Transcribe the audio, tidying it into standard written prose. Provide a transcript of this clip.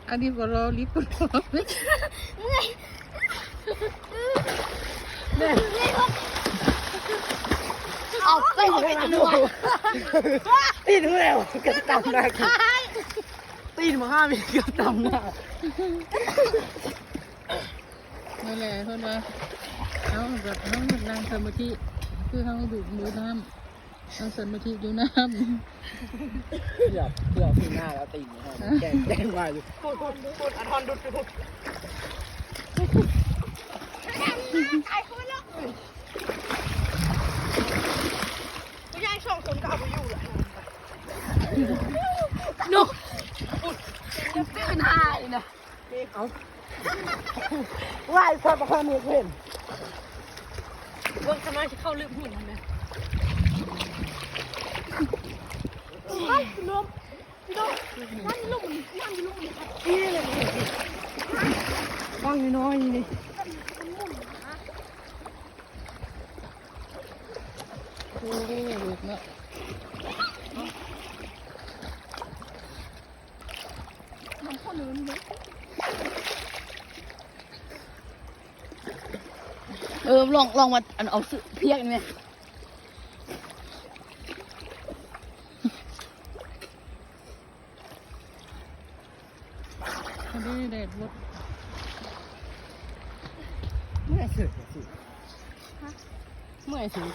อันนี้ก็รอลิฟต์รอไม่เอาไปเลยนะดูตีนรู้แล้วกระตำหน้าตีนมาห้ามีกระตำหน้านั่นแหละเพื่อนว่าเขาแบบเขานั่งสมาธิคือเขาดูมือน้ำนั่งสมาธิดูน้ำเพื่อพี่หน้าแล้วตีนแกงมาอยู่พูดอันทอนดุดพูดไอ้คนละไม่ใช่ช่องคนก็เอาไปอยู่แหละนุ๊กเป็นหายนะเอาว่ายพอประคองมือเพื่อนเรื่องทำไมจะเข้าลึกหินนะลมนั่งลูกนี่เลยว่างน้อยนี่โอ้โหลูกเนาะมันข้อลืมเลยลองมาเอาเพียกนี่ไหมอันนี้แดดรถเมื่อยสุดเมื่อยสุด